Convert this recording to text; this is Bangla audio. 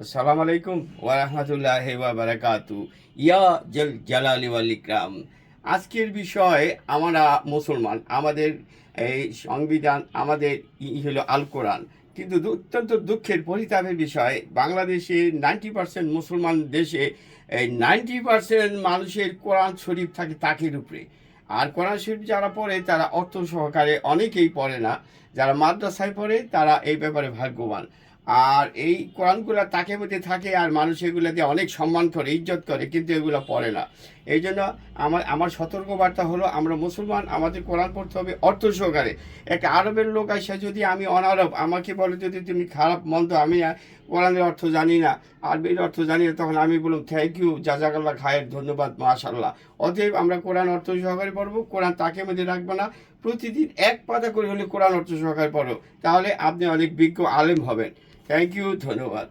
আসসালামু আলাইকুম ওয়া রাহমাতুল্লাহি ওয়া বারাকাতু। ইয়া জাল জালালি ওয়াল ইকরাম। আজকের বিষয়, আমরা মুসলমান, আমাদের এই সংবিধান, আমাদের হলো আল কোরআন। কিন্তু অত্যন্ত দুঃখের পরিতাপের বিষয়, বাংলাদেশে 90% মুসলমান দেশে এই 90% মানুষের কোরআন শরীফ থাকে তাকের উপরে। আর কোরআন শরীফ যারা পড়ে তারা অর্থ সহকারে, অনেকেই পড়ে না। যারা মাদ্রাসায় পড়ে তারা এই ব্যাপারে ভাগ্যবান। আর এই কোরআনগুলো তাকে মধ্যে থাকে আর মানুষ এগুলোতে অনেক সম্মান করে, ইজ্জত করে, কিন্তু এগুলো পড়ে না। এই জন্য আমার সতর্কবার্তা হলো, আমরা মুসলমান, আমাদের কোরআন পড়তে হবে অর্থ সহকারে। একটা আরবের লোক আসে, যদি আমি অনারব, আমাকে বলে যদি তুমি খারাপ মন্দ, আমি কোরআনের অর্থ জানি না, আরবির অর্থ জানি না, তখন আমি বললাম থ্যাংক ইউ, জাজাকাল্লাহ খায়ের, ধন্যবাদ, মাশাল্লাহ। অতএব আমরা কোরআন অর্থ সহকারে পড়বো, কোরআন তাকে মধ্যে রাখবো না। প্রতিদিন এক পাতা করে হলে কোরআন অর্থ সহকারে পড়ো, তাহলে আপনি অনেক বিজ্ঞ আলেম হবেন। থ্যাংক ইউ, ধন্যবাদ।